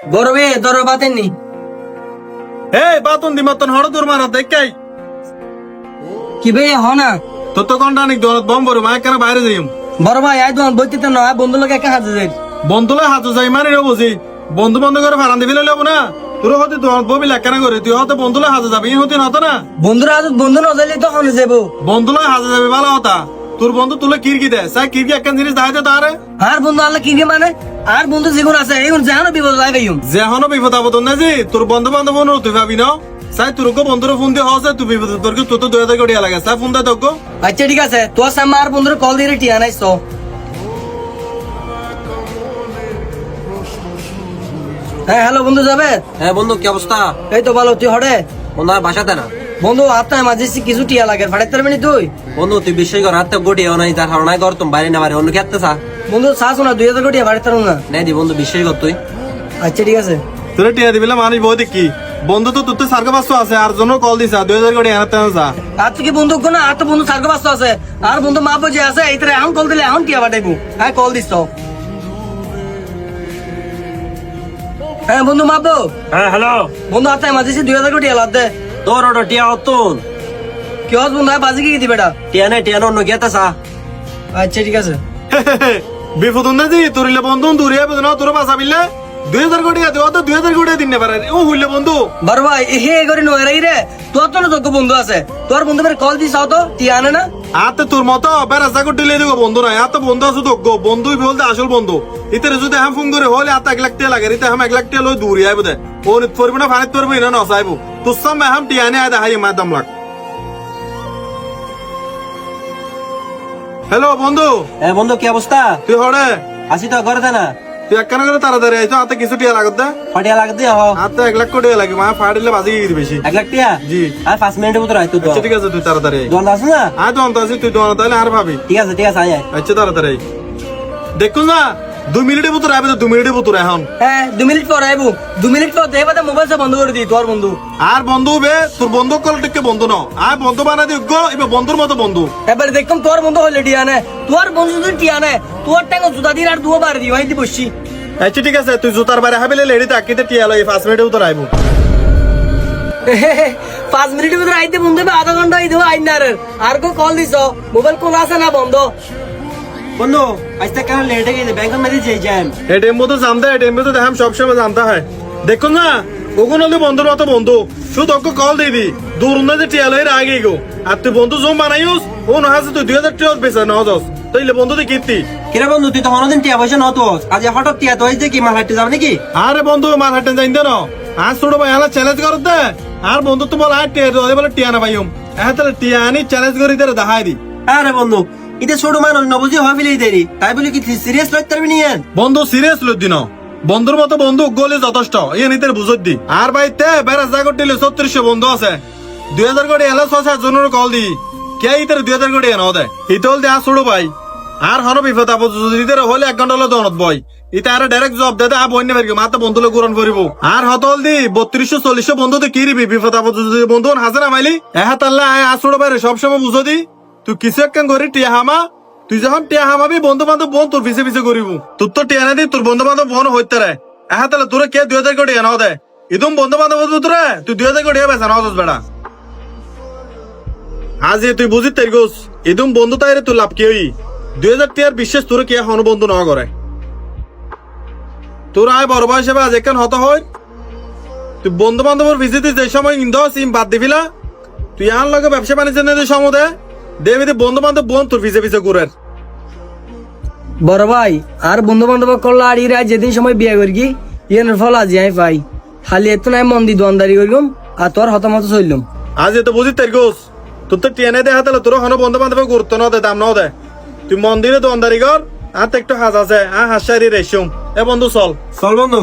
বড় বে ধরো বাতেন নি। এই বাতন দি মতন হড় দূর মারা দেখাই কি বে হ না তোর তো কন্টানিক দৌলত বম বড় মায় কেন বাইরে যাইম বড় ভাই আই তোমার বইতে না বন্ধু লোক একা হাতে যাই বন্ধুলে হাতে যাই মানে রে বুঝি বন্ধু বন্ধ করে ফারান দিবি লব না তোর হতে দৌলত ববি লেখানা করে তুই হতে বন্ধুলে হাতে যাবি হতে না না বন্ধুরা আজ বন্ধু না যাইলে তখন যাবো বন্ধুলে হাতে যাবি ভালো কথা তোর বন্ধু তুলে কিরকি দেয় সাই কিরকি একখান জিনিস দেখাইতে তারে আর বন্ধু আল্লাহ কি মানে আর বন্ধু জীবন আছে এখন জানো বিপদ যাই ভাইম যেহনো বিপদ আপদ না যে তোর বন্ধু বান্ধব তুই ভাবি না সাই তোর বন্ধুর ফোন দিয়ে হসে তুই বিপদ তোর তো 2000 কোটি লাগে সাই ফোন দে তোকে আচ্ছা ঠিক আছে তোর সামনে আর বন্ধুর কল দিয়ে টিয়া নাইছো। হ্যাঁ হ্যালো বন্ধু যাবে? হ্যাঁ বন্ধু কি অবস্থা? এই তো ভালো, তুই হড়ে? বন্ধু আর বাসাতে না বন্ধু আপনার মাঝে কিছু টিয়া লাগে ফাড়াইতে পারবি তুই? বন্ধু তুই বিশ্বাস কর হাতে গোটি নাই তার হারণাই কর তুমি বাইরে না বাড়ি অন্য খেতে চা বন্ধু চাস না 2000 কোটি ফাড়াইতে পারবো না। নাই দি বন্ধু বিশ্বাস কর তুই। আচ্ছা ঠিক আছে তোর টিয়া দিবিলে মানি বহুত কি বন্ধু তো তোর সার্কে বাস্তু আছে আর জন্য কল দিছা 2000 কোটি আনতে যা আর তুই কি বন্ধু না আর তো বন্ধু সার্কে বাস্ত আছে আর বন্ধু মা বুঝে আছে এইতরে এখন কল দিলে এখন টিয়া ফাটাইবো। হ্যাঁ কল দিস তো। হ্যাঁ বন্ধু মাপো। হ্যাঁ হ্যালো বন্ধু আপনার মাঝে 2000 কোটি এলাদ দে তোর ওটা টিয়া অতুন কি হস বন্ধু বাজি কি দিবে এটা? টিয়া নাই টিয়া অন্য খেতে চা। আচ্ছা ঠিক আছে বিপদ না জি তোরিলে বন্ধু দূরিয়া বুঝ না তোর বাসা বিলে 2000 কোটি দেওয়া তো 2000 কোটি দিন না পারে ও হইলে বন্ধু বড় ভাই হে করে নয় রে তোর তো না তোর বন্ধু আছে তোর বন্ধু বের কল দিস তো টিয়া আনে না আতে তোর মতো বেরাসা করতে লে দিগো বন্ধু নাই এত বন্ধু আছে তো বন্ধুই বলতে আসল বন্ধু ইতরে যদি হাম ফোন করে হলে আত 1 লাখ টাকা লাগে রিতে হাম 1 লাখ টাকা লই দূরি আইবো দে ও নিত করবি না ফানিত করবি না নসাইবো তোর সামনে হাম টিয়া নে আদা হাই মাদাম লাখ। হ্যালো বন্ধু। হ্যাঁ বন্ধু কি অবস্থা? তুই হড়ে আসি তো ঘরে না তুই একখানা করে তাড়াতাড়ি আইছো আতে কিছু টিয়া লাগত দে ফটিয়া লাগ দিয়ে হ আতে 1 লাখ কোটি লাগে মা ফাড়িলে বাজি গিয়ে বেশি 1 লাখ টিয়া জি আর 5 মিনিটের ভিতরে আইতো তো। আচ্ছা ঠিক আছে তুই তাড়াতাড়ি আই দোকান আছে না? আয় দোকান তো আছি তুই দোকান তাহলে আর ভাবি ঠিক আছে আয় আয়। আচ্ছা তাড়াতাড়ি আই দেখুন না 2 মিনিটের ভিতরে আইবে তো 2 মিনিটের ভিতরে এখন হ্যাঁ 2 মিনিট পর আইবো 2 মিনিট পর দেবা মোবাইল সব বন্ধ করে দি তোর বন্ধু আর বন্ধু বে তোর বন্ধু কল টিকে বন্ধু ন আর বন্ধু বানা দি গো ইবে বন্ধুর মতো বন্ধু এবার দেখতাম তোর বন্ধু হইলে টিয়া নে তোর বন্ধু যদি টিয়া নে তোর টাকা জুতা দিন আর দুবার দি হইতে বসছি। আচ্ছা ঠিক আছে তুই জুতার বাইরে হাবিলে লেডি তাকিতে টিয়া লই 5 মিনিটের ভিতরে আইবো 5 মিনিটের ভিতরে আইতে বন্ধু আধা ঘন্টা আইতে আইন না আর কো কল দিছ মোবাইল কোন আছে না বন্ধ বন্ধু আজকে কেন লেট হয়ে গেছে ব্যাংকের মধ্যে যাই যাই এটিএম মতো জানতে এটিএম মতো দেখাম সবসময় জানতে হয় দেখুন না ওগুন হলে বন্ধুর মতো বন্ধু শুধু ওকে কল দিয়ে দি দূর না যে টিয়া লই আগে গো আর তুই বন্ধু জম বানাইস ও না হাসে তুই 2000 টাকা বেচা না হস তাইলে বন্ধু তুই কীর্তি কিরে বন্ধু তুই তো অন্যদিন টিয়া পয়সা নতো আজ হঠাৎ টিয়া তো হয়েছে কি মাল হাঁটতে যাবে নাকি? আরে বন্ধু মার হাটেন যাইন দেন আজ ছোট ভাই হালা চ্যালেঞ্জ করত দে আর বন্ধু তো বল আর টিয়া বলে টিয়া না ভাইম তাহলে টিয়া আনি চ্যালেঞ্জ করি দে দেখাই দি। আরে বন্ধু এটা ছোট মানুষ নবজি হয় ফেলেই দেরি তাই বলে কি সিরিয়াস লাগতে পারবি নিয়ে বন্ধু সিরিয়াস লই দিন বন্ধুর মতো বন্ধু গোলে যথেষ্ট ইয়ে নিতের বুঝত দি আর ভাইতে বেড়া যা করতে 3600 বন্ধু আছে 2000 কোটি এলো 6000 জনের কল দি কে ইতের 2000 কোটি এনো দে ইতল দে আর ছোট ভাই আর হন বিপদ আপদ যদি ইতের হলে 1 ঘন্টা হলো দনত বই ইতে আর ডাইরেক্ট জব দে আ বইনে বেরগে মাতে বন্ধু লোক গুরন করিব আর হতল দি 3240 বন্ধু তো কি রিবি বিপদ আপদ যদি বন্ধু হাজার মাইলি তাল্লা আর ছোট ভাই সব সময় বুঝো দি তুই কিছু একখান করি টিয়া হামা তুই যখন টিয়া হামাবি বন্ধু বান্ধব বোন তোর পিছে পিছে করিব তোর তো টিয়া না দি তোর বন্ধু বান্ধব বোন হইতে রে তাহলে তোরা কে 2000 কোটি এনে দে ইদম বন্ধু বান্ধব তোরে তুই 2000 কোটি বেচা না হস বেড়া আজ তুই বুঝিস তাই গোস ইদম বন্ধু তাই রে তোর লাভ কি হই 2000 টিয়ার বিশ্বাস তোর কে হন বন্ধু না করে তোর আয় বড় বয়স হিসেবে আজ একখান হত হয় তুই বন্ধু বান্ধবের ভিজিতে যে সময় ইন্দ সিম বাদ দিবিলা তুই আর লগে ব্যবসা বাণিজ্য নিয়ে সময় দে দেবিতে বন্ধু বান্ধব বোন তোর পিছে পিছে ঘুরের বড় ভাই আর বন্ধু বান্ধব করলো আর ইরা যেদিন সময় বিয়ে করি ইয়ের ফল আজি আই পাই খালি এত নাই মন দি দোয়ানদারি করিম আর তোর হতামত চললাম আজ এত বুঝিস তাই গোস তোর তো টেনে দেখা তাহলে তোর হন বন্ধু বান্ধব গুরুত্ব ন দে দাম ন দে তুই মন্দিরে দোয়ানদারি কর আর তো একটু হাজ আছে হাসারি রেশম এ বন্ধু চল চল বন্ধু।